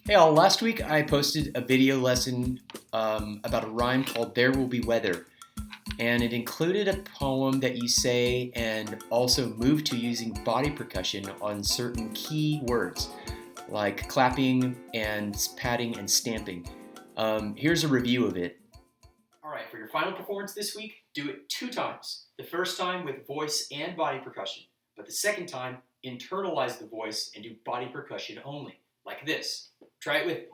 Hey all, last week I posted a video lesson about a rhyme called There Will Be Weather, and it included a poem that you say and also move to using body percussion on certain key words like clapping and patting and stamping. Here's a review of it. Alright, for your final performance this week, do it 2 times. The first time with voice and body percussion, but the second time, internalize the voice and do body percussion only, like this. Try it with me.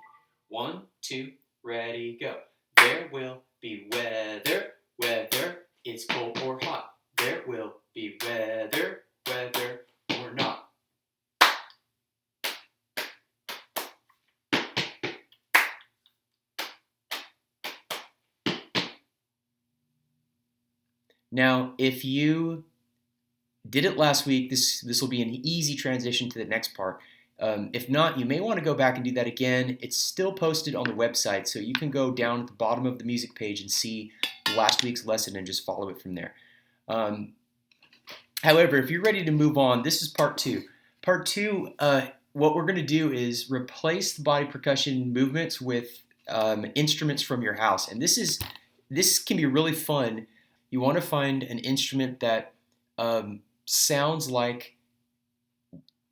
1, 2, ready, go. There will be weather, weather, it's cold or hot. There will be weather, weather, or not. Now, if you did it last week, this will be an easy transition to the next part. If not, you may want to go back and do that again. It's still posted on the website, so you can go down at the bottom of the music page and see last week's lesson and just follow it from there. However, if you're ready to move on, this is part 2. Part 2, what we're going to do is replace the body percussion movements with instruments from your house. And this can be really fun. You want to find an instrument that sounds like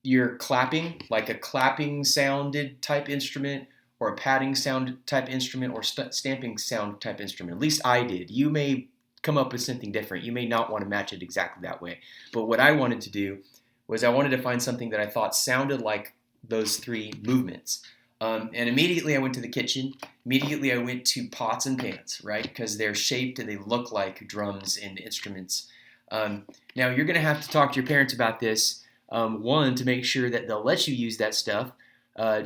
you're clapping, like a clapping sounded type instrument, or a patting sound type instrument, or stamping sound type instrument. At least I did. You may come up with something different. You may not want to match it exactly that way. But what I wanted to do was I wanted to find something that I thought sounded like those 3 movements. And immediately I went to the kitchen. Immediately I went to pots and pans, right? Because they're shaped and they look like drums and instruments. Now you're going to have to talk to your parents about this. 1, to make sure that they'll let you use that stuff.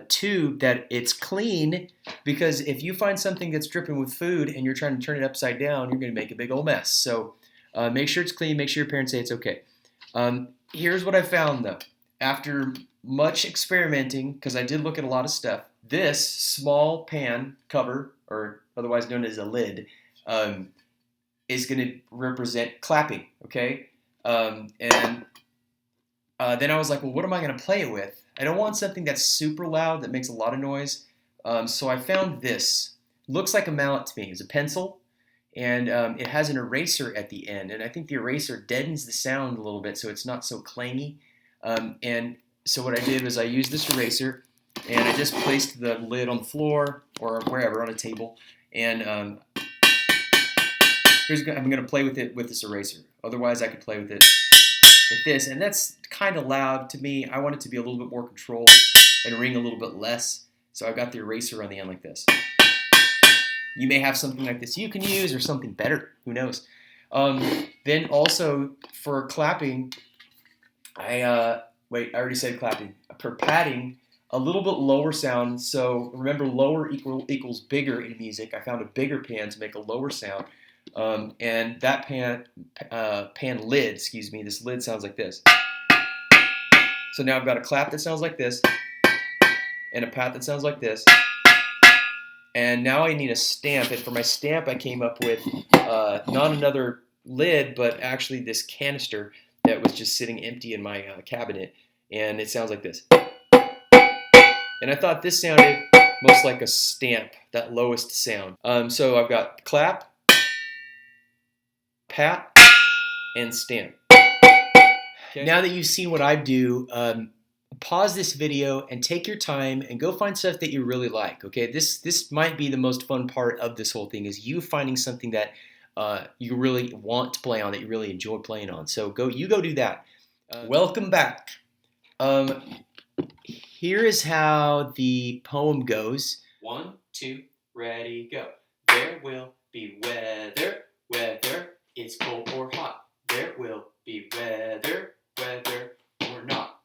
2, that it's clean, because if you find something that's dripping with food and you're trying to turn it upside down, you're going to make a big old mess. So make sure it's clean. Make sure your parents say it's okay. Here's what I found though. After much experimenting, because I did look at a lot of stuff, this small pan cover, or otherwise known as a lid, is going to represent clapping, okay? Then I was like, well, what am I going to play it with? I don't want something that's super loud that makes a lot of noise. So I found this. Looks like a mallet to me. It's a pencil, and it has an eraser at the end. And I think the eraser deadens the sound a little bit so it's not so clangy. And so what I did was I used this eraser, and I just placed the lid on the floor or wherever on a table. And I'm going to play with it with this eraser. Otherwise, I could play with it with this, and that's kind of loud to me. I want it to be a little bit more controlled and ring a little bit less, so I've got the eraser on the end like this. You may have something like this you can use, or something better, who knows. Then also for clapping, I already said clapping. For patting, a little bit lower sound, so remember lower equals bigger in music. I found a bigger pan to make a lower sound. And that pan lid, this lid sounds like this. So now I've got a clap that sounds like this, and a pat that sounds like this. And now I need a stamp, and for my stamp I came up with not another lid, but actually this canister that was just sitting empty in my cabinet, and it sounds like this. And I thought this sounded most like a stamp, that lowest sound. So I've got clap, pat, and stamp. Okay. Now that you've seen what I do, pause this video and take your time and go find stuff that you really like. Okay, this might be the most fun part of this whole thing, is you finding something that you really want to play on, that you really enjoy playing on. So go do that. Welcome back. Here is how the poem goes. 1, 2, ready, go. There will be weather, weather. It's cold or hot. There will be weather, weather, or not.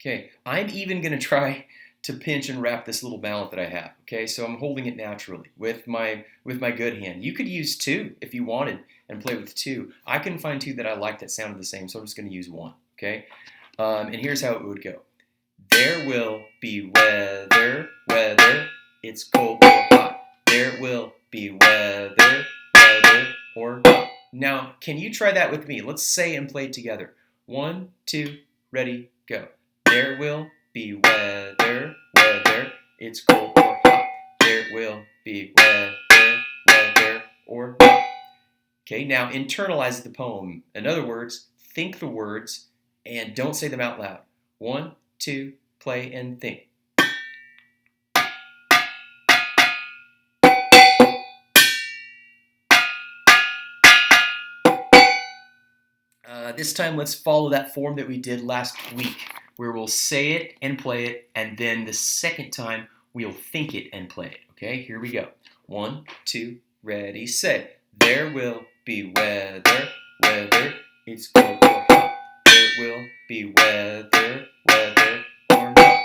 Okay, I'm even going to try to pinch and wrap this little mallet that I have. Okay, so I'm holding it naturally with my good hand. You could use 2 if you wanted and play with 2. I couldn't find 2 that I liked that sounded the same, so I'm just going to use 1. Okay, and here's how it would go. There will be weather, weather, it's cold or hot. There will be weather, weather, or not. Now, can you try that with me? Let's say and play it together. 1, 2, ready, go. There will be weather, weather. It's cold or hot. There will be weather, weather or hot. Okay, now internalize the poem. In other words, think the words and don't say them out loud. 1, 2, play and think. This time, let's follow that form that we did last week, where we'll say it and play it, and then the second time, we'll think it and play it. Okay, here we go. 1, 2, ready, set. There will be weather, weather. It's cold or hot. There will be weather, weather or not.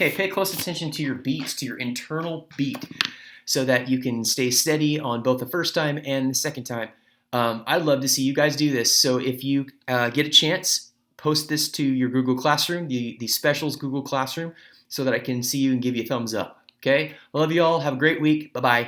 Okay, pay close attention to your beats, to your internal beat, so that you can stay steady on both the first time and the second time. I'd love to see you guys do this. So if you get a chance, post this to your Google Classroom, the Specials Google Classroom, so that I can see you and give you a thumbs up. Okay? I love you all. Have a great week. Bye-bye.